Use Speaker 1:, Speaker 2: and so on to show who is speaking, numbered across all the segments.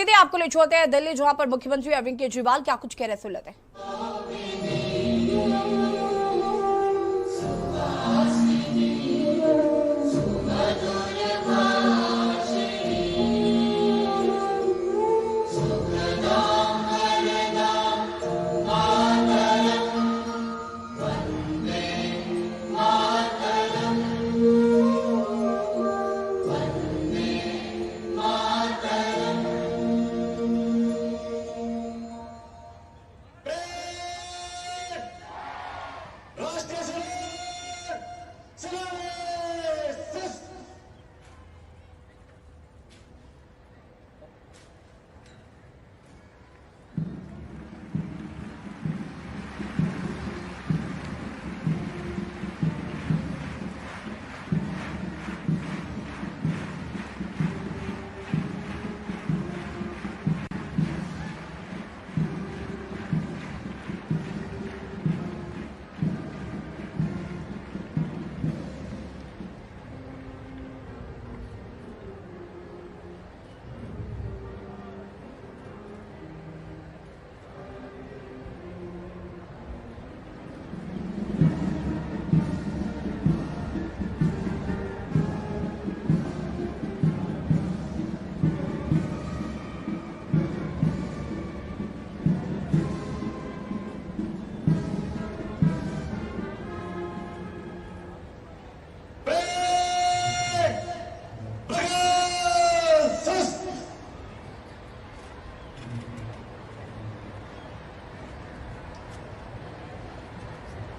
Speaker 1: सीधे आपको ले चलते हैं दिल्ली, जहां पर मुख्यमंत्री अरविंद केजरीवाल क्या कुछ कह रहे सुन लेते हैं।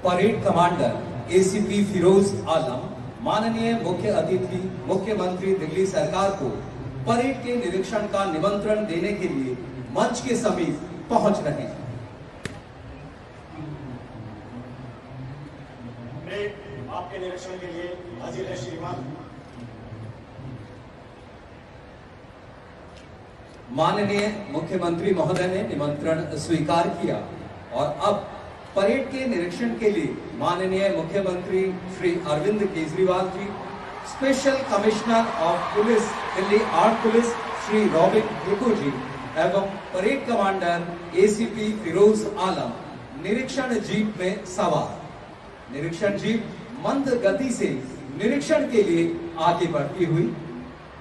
Speaker 2: परेड कमांडर एसीपी फिरोज आलम माननीय मुख्य अतिथि मुख्यमंत्री दिल्ली सरकार को परेड के निरीक्षण का निमंत्रण देने के लिए मंच के समीप पहुंच रहे हैं।
Speaker 3: आपके निरीक्षण के लिए हाजिर है श्रीमान।
Speaker 2: माननीय मुख्यमंत्री महोदय ने निमंत्रण स्वीकार किया और अब परेड के निरीक्षण के लिए माननीय मुख्यमंत्री Shri Arvind Kejriwal ji, special commissioner of police Delhi armed police Shri Robin Hibu ji एवं parade commander ACP Firoz Alam निरीक्षण जीप में सवार। निरीक्षण जीप मंद गति से निरीक्षण के लिए आगे बढ़ती हुई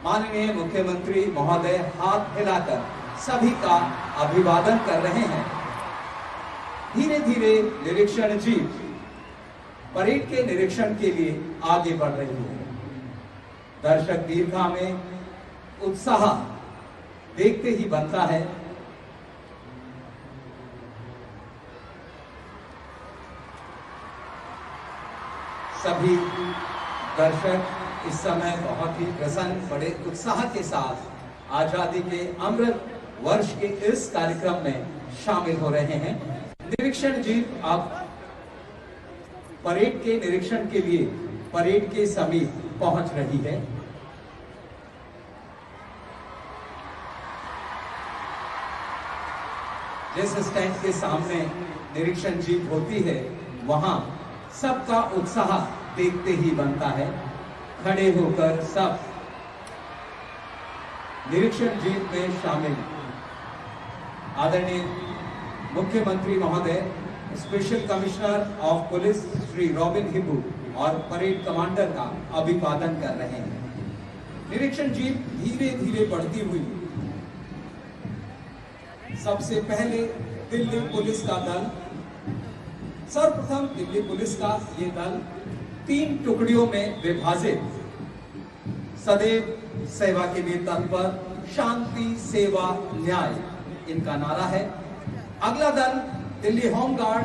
Speaker 2: माननीय मुख्यमंत्री महोदय हाथ हिलाकर सभी का अभिवादन कर रहे हैं। धीरे धीरे निरीक्षण जीप परेड के निरीक्षण के लिए आगे बढ़ रही है। दर्शक दीर्घा में उत्साह देखते ही बनता है। सभी दर्शक इस समय बहुत ही प्रसन्न, बड़े उत्साह के साथ आजादी के अमृत वर्ष के इस कार्यक्रम में शामिल हो रहे हैं। निरीक्षण जीप अब परेड के निरीक्षण के लिए परेड के समीप पहुंच रही है। जिस स्टैंड के सामने निरीक्षण जीप होती है वहां सबका उत्साह देखते ही बनता है। खड़े होकर सब निरीक्षण जीप में शामिल आदरणीय मुख्यमंत्री महोदय, special commissioner of police Shri Robin Hibu और परेड कमांडर का अभिवादन कर रहे हैं। निरीक्षण जीप धीरे धीरे बढ़ती हुई सबसे पहले दिल्ली पुलिस का दल, सर्वप्रथम दिल्ली पुलिस का ये दल 3 टुकड़ियों में विभाजित सदैव सेवा के लिए तत्पर, शांति सेवा न्याय इनका नारा है। अगला दल दिल्ली होम गार्ड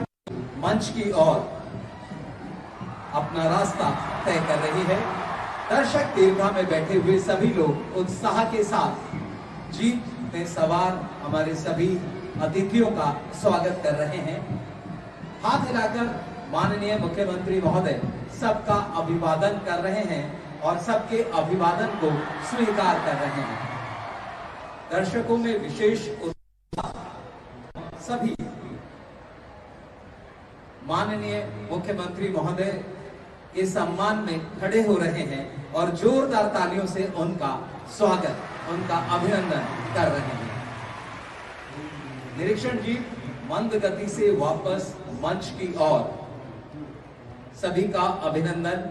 Speaker 2: मंच की ओर अपना रास्ता तय कर रही है। दर्शक दीर्घा में बैठे हुए सभी लोग उत्साह के साथ जीप में सवार हमारे सभी अतिथियों का स्वागत कर रहे हैं। हाथ हिलाकर माननीय मुख्यमंत्री महोदय सबका अभिवादन कर रहे हैं और सबके अभिवादन को स्वीकार कर रहे हैं। दर्शकों में विशेष उत्साह, सभी माननीय मुख्यमंत्री महोदय के सम्मान में खड़े हो रहे हैं और जोरदार तालियों से उनका स्वागत, उनका अभिनंदन कर रहे हैं। निरीक्षण जीप मंद गति से वापस मंच की ओर। सभी का अभिनंदन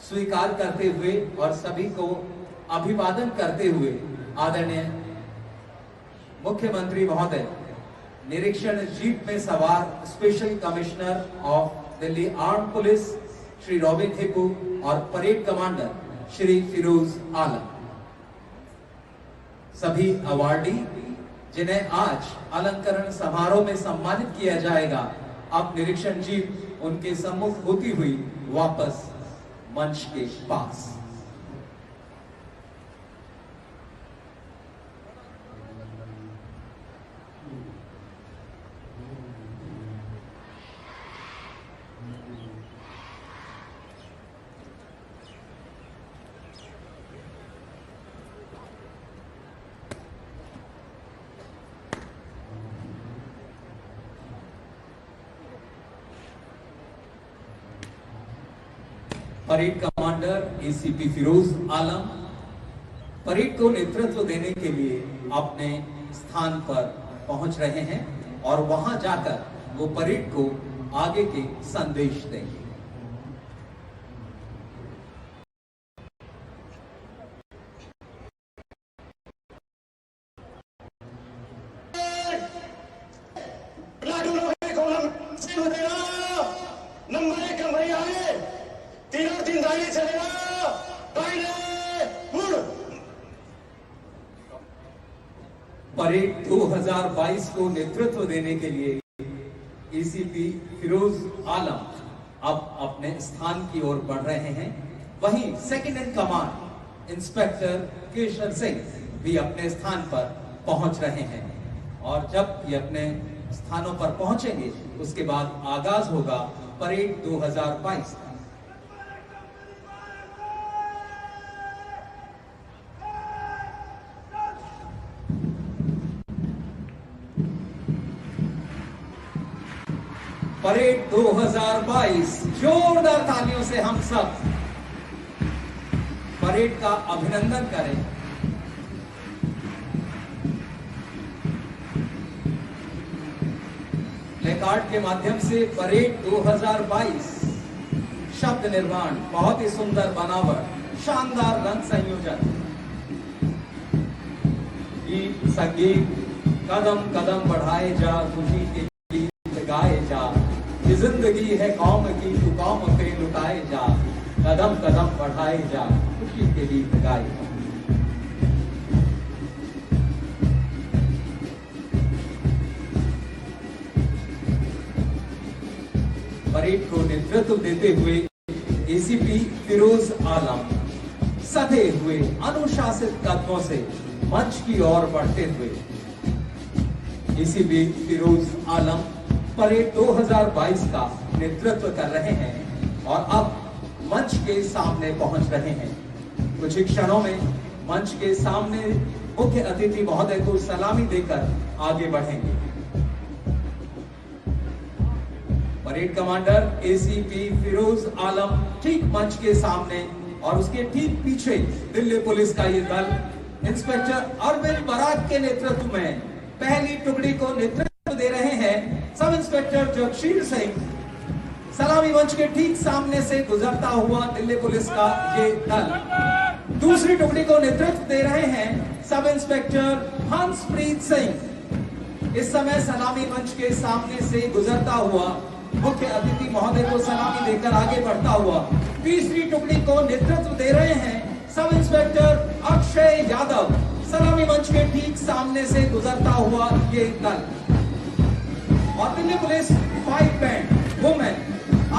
Speaker 2: स्वीकार करते हुए और सभी को अभिवादन करते हुए आदरणीय मुख्यमंत्री महोदय निरीक्षण जीप में सवार special commissioner of Delhi armed police Shri Robin Hibu और परेड कमांडर श्री फिरोज आलम, सभी अवार्डी जिन्हें आज अलंकरण समारोह में सम्मानित किया जाएगा, अब निरीक्षण जीप उनके सम्मुख होती हुई वापस मंच के पास। परेड कमांडर एसीपी फिरोज आलम परेड को नेतृत्व देने के लिए अपने स्थान पर पहुंच रहे हैं और वहां जाकर वो परेड को आगे के संदेश देंगे।
Speaker 3: नंबर 1 कंपनी आए, तीनों दिन दाएं चलेगा, दाएं मुड़।
Speaker 2: परेड 2022 को नेतृत्व देने के लिए एसीपी फिरोज आलम अब अपने स्थान की ओर बढ़ रहे हैं। वहीं सेकंड इन कमांड इंस्पेक्टर केशर सिंह भी अपने स्थान पर पहुंच रहे हैं और जब ये अपने स्थानों पर पहुंचेंगे उसके बाद आगाज होगा परेड 2022 का। परेड 2022 जोरदार तालियों से हम सब परेड का अभिनंदन करें। प्लेकार्ड के माध्यम से परेड 2022 शब्द निर्माण, बहुत ही सुंदर बनावट, शानदार रंग संयोजन, गीत संगीत, कदम कदम बढ़ाए जा, खुशी के गीत गाए जा, ये जिंदगी है कौम की, तू कौम पे लुटाए जा, कदम कदम बढ़ाए जा, खुशी के गीत गाए जा। परेड को नेतृत्व देते हुए एसीपी फिरोज आलम सधे हुए अनुशासित कदमों से मंच की ओर बढ़ते हुए एसीपी फिरोज आलम परेड 2022 का नेतृत्व कर रहे हैं और अब मंच के सामने पहुंच रहे हैं। कुछ ही क्षणों में मंच के सामने मुख्य अतिथि महोदय को सलामी देकर आगे बढ़ेंगे। परेड कमांडर एसीपी फिरोज आलम ठीक मंच के सामने और उसके ठीक पीछे दिल्ली पुलिस का ये दल इंस्पेक्टर अरविंद बराक के नेतृत्व में पहली टुकड़ी को नेतृत्व दे रहे हैं। सब इंस्पेक्टर जगशील सिंह सलामी मंच के ठीक सामने से गुजरता हुआ दिल्ली पुलिस का ये दल। दूसरी टुकड़ी को नेतृत्व दे रहे हैं सब इंस्पेक्टर हंसप्रीत सिंह। इस समय सलामी मंच के सामने से गुजरता हुआ मुख्य अतिथि महोदय को सलामी देकर आगे बढ़ता हुआ तीसरी टुकड़ी को नेतृत्व दे रहे हैं सब इंस्पेक्टर अक्षय यादव। सलामी मंच के ठीक सामने से गुजरता हुआ ये दल और Delhi police 5 band women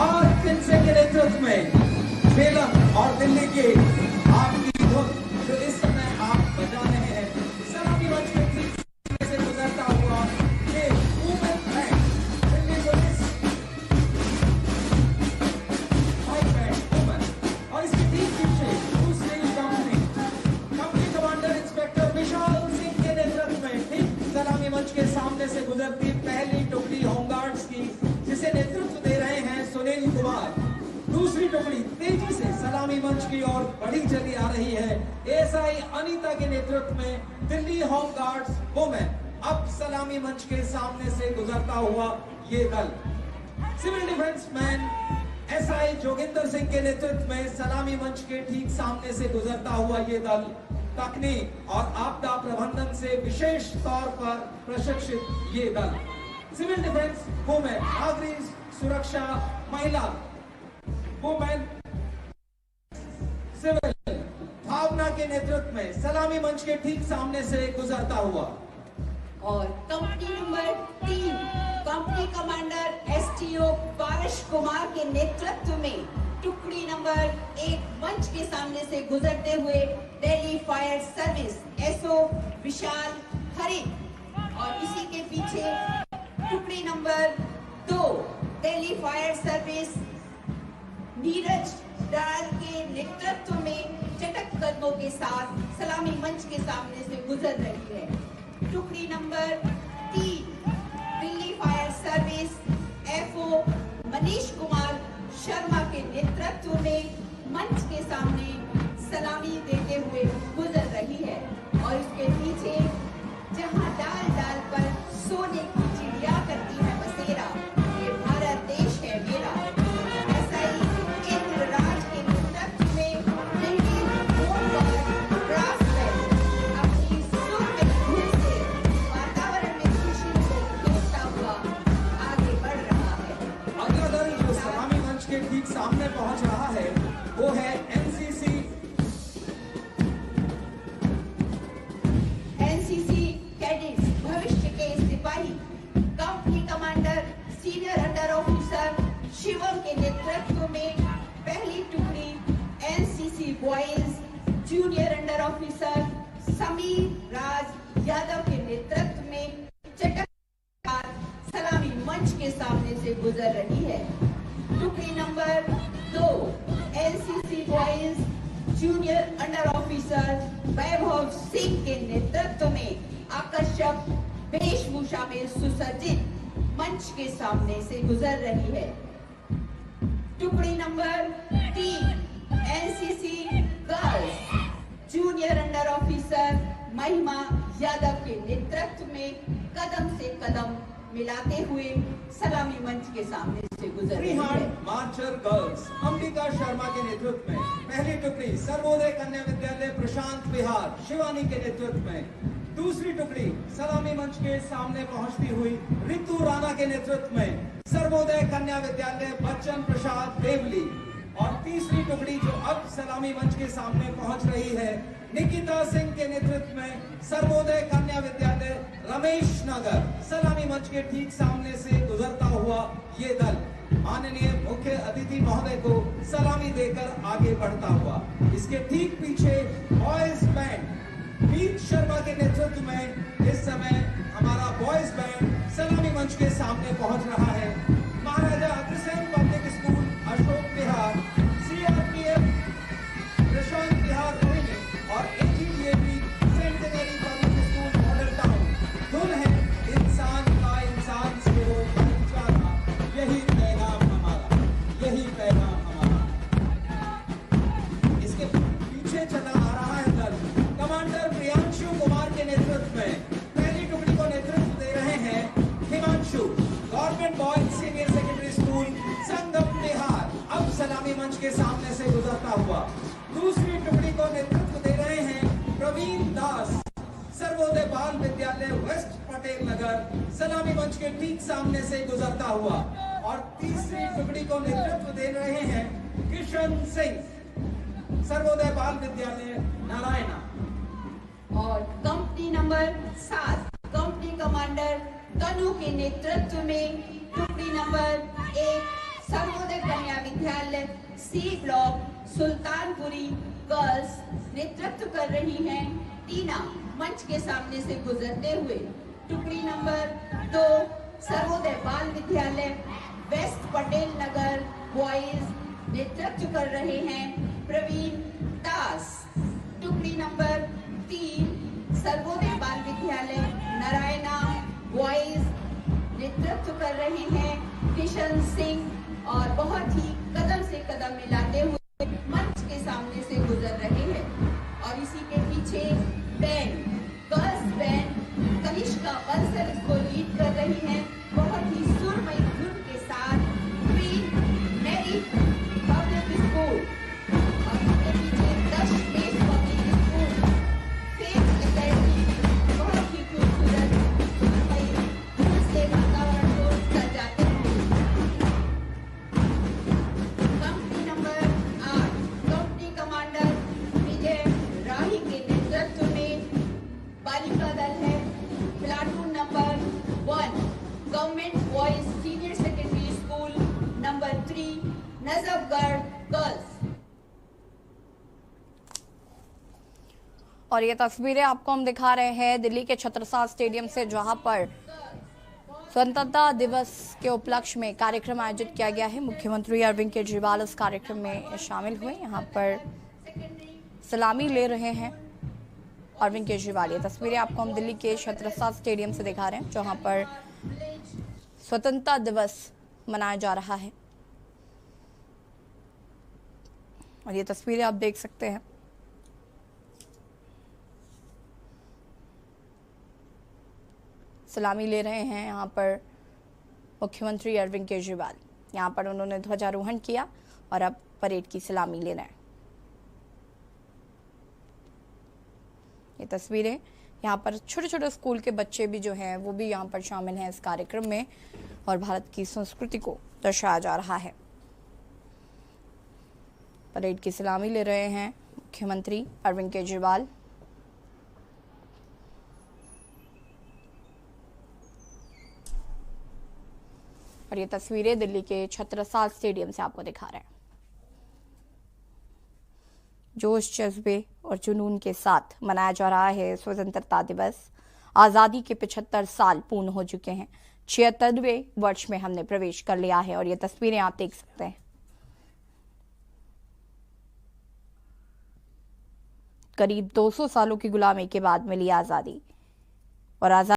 Speaker 2: R Singh के नेतृत्व में झेलम और दिल्ली के आपकी धुन जो इस समय आप बजा रहे हैं, सलामी मंच के ठीक सामने से गुजरता हुआ ये women band Delhi police 5 band women और इसके ठीक पीछे दूसरी company commander inspector Vishal Singh के नेतृत्व में ठीक सलामी मंच के सामने से गुजरती पहली टुकड़ी होमगार्ड्स की जिसे नेतृत्व दे रहे हैं सुनील कुमार। दूसरी टुकड़ी तेजी से सलामी मंच की ओर बढ़ी चली आ रही है एएसआई अनीता के नेतृत्व में दिल्ली होमगार्ड्स वुमेन अब सलामी मंच के सामने से गुजरता हुआ ये दल civil defence man SI Joginder Singh के नेतृत्व में सलामी मंच के ठीक सामने से गुजरता हुआ ये दल तकनीक और आपदा प्रबंधन से विशेष तौर पर प्रशिक्षित ये दल सिविल डिफेंस वुमेन नागरिक सुरक्षा महिला वुमेन सिविल भावना के नेतृत्व में सलामी मंच के ठीक सामने से गुजरता हुआ
Speaker 4: और company number 3 company commander STO Paras Kumar के नेतृत्व में टुकड़ी नंबर 1 मंच के सामने से गुजरते हुए दिल्ली फायर सर्विस एसओ विशाल हरित और इसी के पीछे टुकड़ी number 2 Delhi fire service Neeraj डाल के नेतृत्व में चटक कदमों के साथ सलामी मंच के सामने से गुजर रही है। टुकड़ी number 3 Delhi fire service FO Manish Kumar Sharma के नेतृत्व में मंच के सामने सलामी देते हुए गुजर रही है और इसके पीछे जहां डाल डाल पर सोने की चिड़िया करती है बसेरा, ये भारत देश है मेरा। ऐसा ही इंद्र राज के नेतृत्व में दिल्ली ब्रास बैंड अपनी सुर में धुन से वातावरण में खुशी को खेलता हुआ आगे बढ़ रहा है।
Speaker 2: अगला दल जो सलामी मंच के ठीक सामने पहुंच रहा है वो है
Speaker 4: एनसीसी कैडेट्स भविष्य के सिपाही company commander senior under officer Shivam के नेतृत्व में पहली टुकड़ी NCC boys junior under officer Sameer Raj Yadav के नेतृत्व में चटक सलामी मंच के सामने से गुजर रही है। टुकड़ी number 2 NCC boys junior under officer Vaibhav Singh के नेतृत्व में आकर्षक वेशभूषा में सुसज्जित मंच के सामने से गुजर रही है। टुकड़ी number 3 NCC girls junior under officer महिमा यादव के नेतृत्व में कदम से कदम मिलाते हुए सलामी मंच के सामने से गुजर रही है।
Speaker 2: मार्चर गर्ल्स अंबिका शर्मा के नेतृत्व में पहली टुकड़ी सर्वोदय कन्या विद्यालय प्रशांत विहार शिवानी के नेतृत्व में, दूसरी टुकड़ी सलामी मंच के सामने पहुंचती हुई रितु राणा के नेतृत्व में सर्वोदय कन्या विद्यालय बच्चन प्रसाद देवली, और तीसरी टुकड़ी जो अब सलामी मंच के सामने पहुंच रही है निकिता सिंह के नेतृत्व में सर्वोदय कन्या विद्यालय रमेश नगर। सलामी मंच के ठीक सामने से गुजरता हुआ ये दल माननीय मुख्य अतिथि महोदय को सलामी देकर आगे बढ़ता हुआ, इसके ठीक पीछे बॉयज बैंड वीर शर्मा के नेतृत्व में इस समय हमारा बॉयज बैंड सलामी मंच के सामने पहुंच रहा है। Maharaja Agrasen public school Ashok Vihar, CRPF Prashant Vihar Rohini और AGDAV centenary public school model town. धुन है इंसान का इंसान से हो भाईचारा, यही पैगाम हमारा, यही पैगाम हमारा। इसके पीछे चला आ रहा है दल कमांडर प्रियांशु कुमार के नेतृत्व में। पहली टुकड़ी को नेतृत्व दे रहे हैं Himanshu, government boys senior secondary school Sangam Vihar, अब सलामी मंच के सामने से गुजरता हुआ। दूसरी टुकड़ी को नेतृत्व दे रहे हैं प्रवीण दास, सर्वोदय बाल विद्यालय वेस्ट पटेल नगर, सलामी मंच के ठीक सामने से गुजरता हुआ। और तीसरी टुकड़ी को नेतृत्व दे रहे हैं किशन सिंह, सर्वोदय बाल विद्यालय नारायणा।
Speaker 4: और कंपनी नंबर 7 कंपनी कमांडर तनु के नेतृत्व में टुकड़ी नंबर 1 सर्वोदय कन्या विद्यालय सी ब्लॉक सुल्तानपुरी गर्ल्स नेतृत्व कर रही हैं टीना मंच के सामने से गुजरते हुए। टुकड़ी नंबर 2 सर्वोदय बाल विद्यालय वेस्ट पटेल नगर बॉयज नेतृत्व कर रहे हैं प्रवीण दास। टुकड़ी नंबर 3 सर्वोदय बाल विद्यालय नारायणा बॉयज नेतृत्व कर रहे हैं किशन सिंह और बहुत ही कदम से कदम मिलाते हुए मंच के सामने से गुजर रहे हैं। और इसी के पीछे band girls band Kanishk Radhika Bansal इसको लीड कर रही हैं बहुत ही सुरमई धुन के साथ। क्वीन मैरी पब्लिक स्कूल और उसके पीछे दशमेश पब्लिक स्कूल, फेथ एकेडमी बहुत ही खूबसूरत सुरमई धुन से वातावरण को सजाते हैं। कंपनी नंबर 8 कंपनी कमांडर विजय राही के नेतृत्व में बालिका दल है। Platoon number 1 government boys senior secondary school number 3 Najafgarh girls.
Speaker 1: और ये तस्वीरें आपको हम दिखा रहे हैं दिल्ली के छत्रसाल स्टेडियम से, जहां पर स्वतंत्रता दिवस के उपलक्ष्य में कार्यक्रम आयोजित किया गया है। मुख्यमंत्री अरविंद केजरीवाल इस कार्यक्रम में शामिल हुए। यहाँ पर सलामी ले रहे हैं अरविंद केजरीवाल। ये तस्वीरें आपको हम दिल्ली के छत्रसाल स्टेडियम से दिखा रहे हैं, जहां पर स्वतंत्रता दिवस मनाया जा रहा है। और ये तस्वीरें आप देख सकते हैं। सलामी ले रहे हैं यहाँ पर मुख्यमंत्री अरविंद केजरीवाल। यहाँ पर उन्होंने ध्वजारोहण किया और अब परेड की सलामी ले रहे हैं। ये तस्वीरें यहाँ पर छोटे छोटे स्कूल के बच्चे भी जो हैं वो भी यहाँ पर शामिल हैं इस कार्यक्रम में, और भारत की संस्कृति को दर्शाया जा रहा है। परेड की सलामी ले रहे हैं मुख्यमंत्री अरविंद केजरीवाल। और ये तस्वीरें दिल्ली के छत्रसाल स्टेडियम से आपको दिखा रहे हैं। जोश, जज्बे और जुनून के साथ मनाया जा रहा है स्वतंत्रता दिवस। आजादी के 75 साल पूर्ण हो चुके हैं। 76वें वर्ष में हमने प्रवेश कर लिया है। और ये तस्वीरें आप देख सकते हैं। करीब 200 सालों की गुलामी के बाद मिली आजादी, और आजादी